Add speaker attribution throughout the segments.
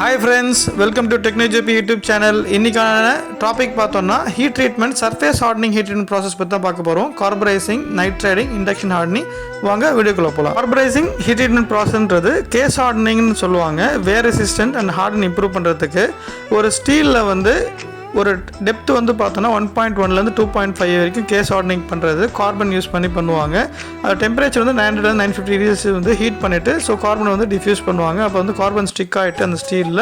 Speaker 1: Hi friends, welcome to TechnoJP YouTube channel. இன்னைக்கான topic பார்த்தோம்னா heat treatment surface hardening heat treatment process பற்றி தான் பார்க்க போகிறோம். Carburising, night trading, induction hardening. வாங்க வீடியோக்குள்ள போகலாம். கார்பரைசிங் ஹீட் ட்ரீட்மெண்ட் ப்ராசஸ்ன்றது கேஸ் ஹார்டனிங்னு சொல்லுவாங்க. வேர் ரெசிஸ்டன்ட் அண்ட் ஹார்டன் இம்ப்ரூவ் பண்ணுறதுக்கு ஒரு ஸ்டீலில் வந்து ஒரு டெப்த் வந்து பார்த்தோன்னா 1.1லேருந்து 2.5 வரைக்கும் கேஸ் ஹார்டனிங் பண்ணுறது கார்பன் யூஸ் பண்ணி பண்ணுவாங்க. அது டெம்பரேச்சர் வந்து 950 டிகிரிஸ் வந்து ஹீட் பண்ணிவிட்டு ஸோ கார்பனை வந்து டிஃப்யூஸ் பண்ணுவாங்க. அப்போ வந்து கார்பன் ஸ்டிக் ஆகிட்டு அந்த ஸ்டீலில்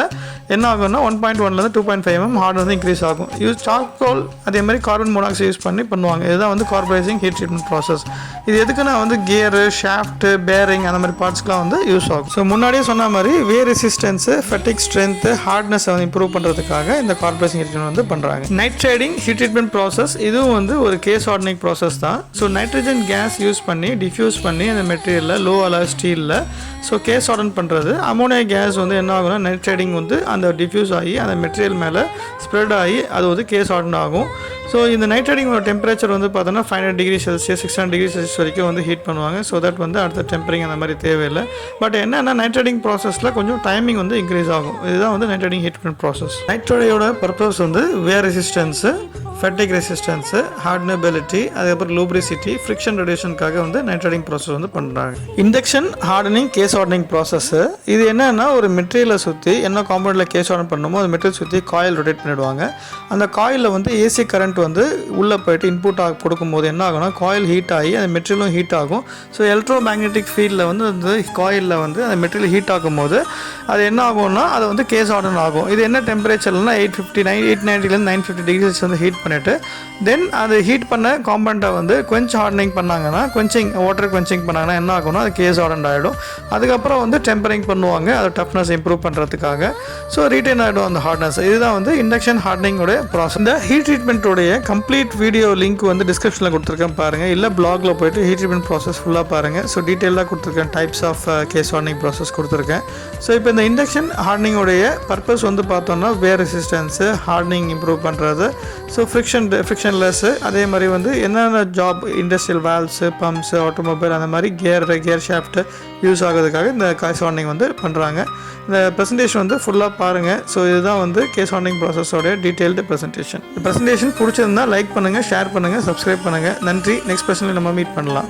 Speaker 1: என்ன ஆகும்னா 1.1லேருந்து 2.5 ஹார்டன் வந்து இன்க்ரீஸ் ஆகும். யூஸ் சார்கோல் அதே மாதிரி கார்பன் மோனாக்சைடு யூஸ் பண்ணி பண்ணுவாங்க. இதுதான் வந்து கார்பரைசிங் ஹீட் ட்ரீட்மெண்ட் ப்ராசஸ். இது எதுக்குன்னா வந்து கியரு, ஷாஃப்ட்டு, பேரிங் அந்த மாதிரி பார்ட்ஸ்க்குலாம் வந்து யூஸ் ஆகும். ஸோ முன்னாடியே சொன்ன மாதிரி வேர் ரெசிஸ்டன்ஸு, ஃபெட்டிக் ஸ்ட்ரென்த்து, ஹார்ட்னஸை வந்து இம்ப்ரூவ் பண்ணுறதுக்காக இந்த கார்பரைசிங் ஹீட் ட்ரீட்மெண்ட் பண்றாங்க. Nitriding heat treatment process இதுவும் வந்து ஒரு கேஸ் ஹார்டனிங் ப்ராசஸ் தான். ஸோ நைட்ரஜன் கேஸ் யூஸ் பண்ணி டிஃப்யூஸ் பண்ணி அந்த மெட்டீரியலில் லோ அலாய் ஸ்டீலில் ஸோ கேஸ் ஹார்டன் பண்ணுறது. அமோனியா கேஸ் வந்து என்ன ஆகும்னா நைட் ட்ரேடிங் வந்து அந்த டிஃப்யூஸ் ஆகி அந்த மெட்டீரியல் மேலே ஸ்ப்ரெட் ஆகி அது வந்து கேஸ் ஹார்டன் ஆகும். ஸோ இந்த நைட் ட்ரேடிங்கோட டெம்பரேச்சர் வந்து பார்த்தோன்னா 500 டிகிரி செல்சியஸ் 600 டிகிரி செல்சியஸ் வரைக்கும் வந்து ஹீட் பண்ணுவாங்க. ஸோ தட் வந்து அடுத்த டெம்பரிங் அந்த மாதிரி தேவையில்லை. பட் என்னென்னா நைட் ட்ரேடிங் ப்ராசஸில் கொஞ்சம் டைமிங் வந்து இன்க்ரீஸ் ஆகும். இதுதான் வந்து nitriding heat treatment process. நைட் ட்ரேடிங்கோட பர்பஸ் வந்து வேர் ரெசிஸ்டன்ஸு, ஃபெட்டிக் ரெசிஸ்டன்ஸு, ஹார்டனபிலிட்டி, அதுக்கப்புறம் லூப்ரிசிட்டி, ஃப்ரிக்ஷன் ரெடியூஷனுக்காக வந்து நைட் ட்ரேடிங் ப்ராசஸ் வந்து பண்ணுறாங்க. Induction hardening, case hardening process இது என்னன்னா ஒரு மெட்டீரியலை சுற்றி என்ன காம்பவுண்டில் கேஸ் ஹார்டன் பண்ணணுமோ அந்த மெட்டீரியல் சுற்றி காயில் ரொட்டேட் பண்ணிவிடுவாங்க. அந்த காயிலில் வந்து ஏசி கரண்ட் வந்து உள்ளே போய்ட்டு இன்புட் கொடுக்கும்போது என்ன ஆகும்னா காயில் ஹீட் ஆகி அந்த மெட்டீரியலும் ஹீட் ஆகும். ஸோ எலக்ட்ரோ மேக்னெட்டிக் ஃபீல்டில் வந்து அந்த காயிலில் வந்து அந்த மெட்டீரியல் ஹீட் ஆகும்போது அது என்ன ஆகும்னா அது வந்து கேஸ் ஹார்டன் ஆகும். இது என்ன டெம்பரேச்சர்னா 890லேருந்து 950 டிகிரி வந்து ஹீட் பண்ணிவிட்டு தென் அது ஹீட் பண்ண காம்பவுண்டை வந்து கொஞ்சம் ஹார்டனிங் பண்ணாங்கன்னா வாட்டர் குவென்ச்சிங் பண்ணாங்கன்னா என்ன ஆகும்னா அது கேஸ் ஹார்டன் ஆகிடும். அதுக்கப்புறம் வந்து டெம்பரிங் பண்ணுவாங்க அது டஃப்னஸ் இம்ப்ரூவ் பண்ணுறதுக்காக. ஸோ ரீட்டைன் ஆகிடும் அந்த ஹார்ட்னஸ். இதுதான் வந்து இண்டக்ஷன் ஹார்டனிங்கோட ப்ராசஸ். இந்த ஹீட் ட்ரீட்மெண்ட்டோடைய கம்ப்ளீட் வீடியோ லிங்க் வந்து டிஸ்கிரிப்ஷனில் கொடுத்துருக்கேன் பாருங்கள். இல்லை பிளாகில் போய்ட்டு ஹீட் ட்ரீட்மெண்ட் ப்ராசஸ் ஃபுல்லாக பாருங்கள். ஸோ டீட்டெயிலாக கொடுத்துருக்கேன். Types of case hardening process கொடுத்துருக்கேன். ஸோ இப்போ இந்த இண்டக்ஷன் ஹார்டனிங்கோடைய பர்பஸ் வந்து பார்த்தோம்னா வேர் ரெசிஸ்டன்ஸு, ஹார்டனிங் இம்ப்ரூவ் பண்ணுறது, ஸோ ஃப்ரிக்ஷன்லெஸ்ஸு, அதே மாதிரி வந்து என்னென்ன job industrial valves, pumps, automobile அந்த மாதிரி கியர் ஷாஃப்ட்டு யூஸ் ஆகிறதுக்காக இந்த கேஸ் ஹார்டனிங் வந்து பண்ணுறாங்க. இந்த ப்ரெசன்டேஷன் வந்து ஃபுல்லாக பாருங்கள். ஸோ இதுதான் வந்து கேஸ் ஹார்டனிங் ப்ராசஸோடைய டீட்டெயில்டு ப்ரெசன்டேஷன். இந்த ப்ரெசன்டேஷன் பிடிச்சிருந்தா லைக் பண்ணுங்கள், ஷேர் பண்ணுங்கள், சப்ஸ்கிரைப் பண்ணுங்கள். நன்றி. நெக்ஸ்ட் ப்ரெசன்டேஷனில் நம்ம மீட் பண்ணலாம்.